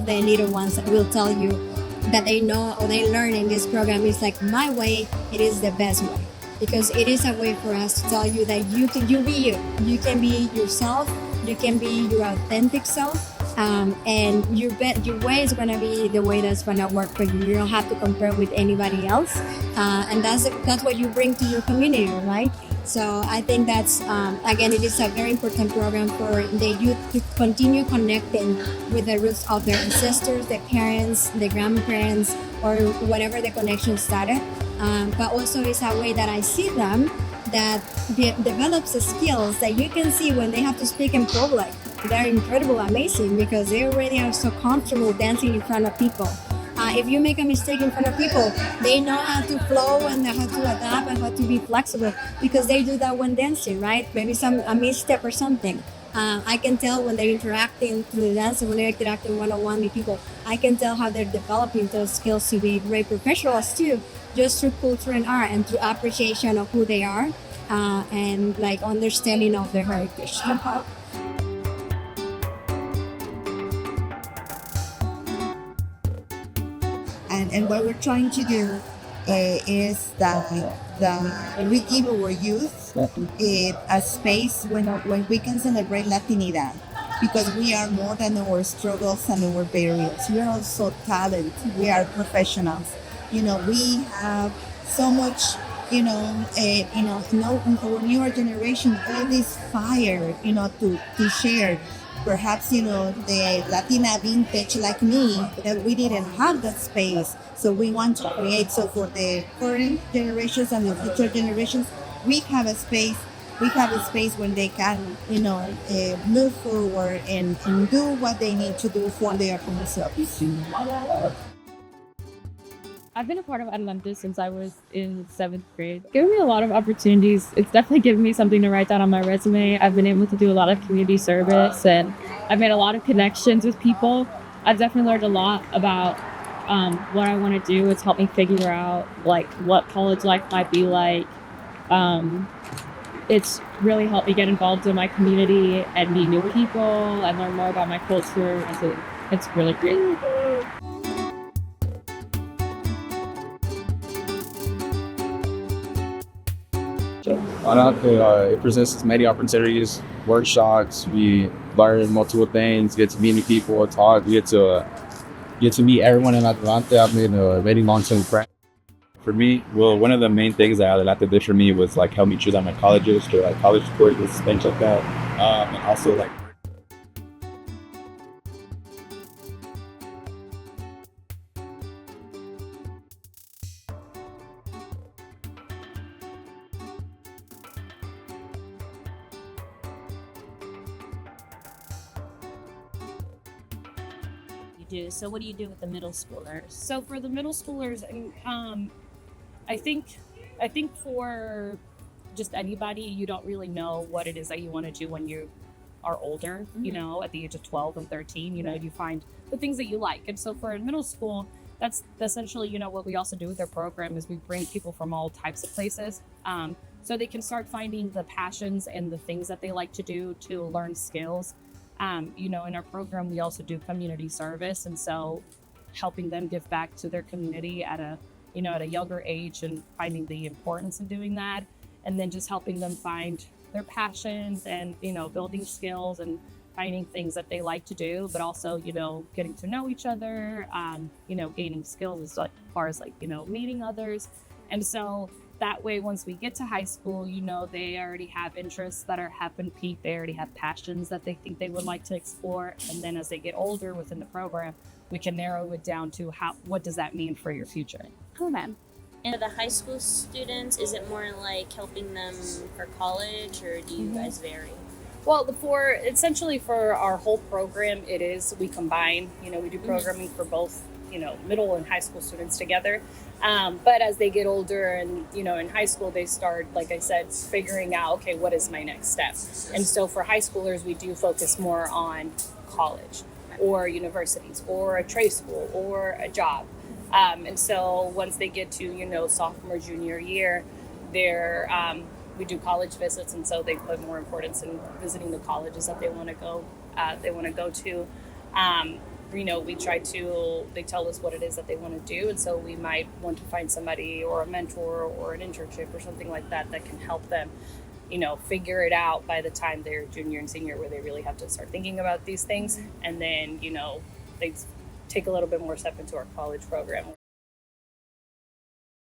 the little ones will tell you that they know or they learn in this program is like my way, it is the best way. Because it is a way for us to tell you that you be you. You can be yourself. You can be your authentic self. And your way is going to be the way that's going to work for you. You don't have to compare with anybody else. And that's what you bring to your community, right? So I think that's, again, it is a very important program for the youth to continue connecting with the roots of their ancestors, their parents, their grandparents, or whatever the connection started. But also it's a way that I see them that develops the skills that you can see when they have to speak in public. They're incredible, amazing, because they already are so comfortable dancing in front of people. If you make a mistake in front of people, they know how to flow and how to adapt and how to be flexible because they do that when dancing, right? Maybe a misstep or something. I can tell when they're interacting through the dance and when they're interacting one-on-one with people, I can tell how they're developing those skills to be great professionals too, just through culture and art and through appreciation of who they are and like understanding of their heritage. And what we're trying to do is that we give our youth a space when we can celebrate Latinidad, because we are more than our struggles and our barriers. We are also talent. We are professionals. We have so much. Our newer generation, all this fire, to share. Perhaps, the Latina vintage like me, that we didn't have that space. So we want to create. So for the current generations and the future generations, we have a space. We have a space when they can, move forward and do what they need to do for their own selves. I've been a part of Atlanta since I was in 7th grade. It's given me a lot of opportunities. It's definitely given me something to write down on my resume. I've been able to do a lot of community service and I've made a lot of connections with people. I've definitely learned a lot about what I want to do. It's helped me figure out what college life might be like. It's really helped me get involved in my community and meet new people and learn more about my culture. And so it's really great. It presents many opportunities, workshops. We learn multiple things, get to meet new people, talk. We get to meet everyone in Atlanta. I've made a very long-term friend. For me, one of the main things that Atlanta did for me was help me choose on my colleges, to college courses, things like that, and also do. So what do you do with the middle schoolers? So for the middle schoolers, I think for just anybody, you don't really know what it is that you want to do when you are older, at the age of 12 and 13, you find the things that you like. And so for middle school, that's essentially, what we also do with our program is we bring people from all types of places. So they can start finding the passions and the things that they like to do to learn skills. In our program, we also do community service. And so helping them give back to their community at a younger age and finding the importance of doing that. And then just helping them find their passions and, building skills and finding things that they like to do, but also, getting to know each other, gaining skills as far as meeting others. And so that way, once we get to high school, they already have interests that have been piqued. They already have passions that they think they would like to explore. And then as they get older within the program, we can narrow it down to what does that mean for your future? Cool, man. And for the high school students, is it more like helping them for college, or do you guys vary? Well, essentially for our whole program, we combine, we do programming for both, middle and high school students together. But as they get older and, in high school, they start, like I said, figuring out, okay, what is my next step? And so for high schoolers, we do focus more on college or universities or a trade school or a job. And so once they get to, sophomore, junior year, we do college visits. And so they put more importance in visiting the colleges that they want to go to. we try to, they tell us what it is that they want to do. And so we might want to find somebody or a mentor or an internship or something like that that can help them, figure it out by the time they're junior and senior, where they really have to start thinking about these things. And then, they take a little bit more step into our college program.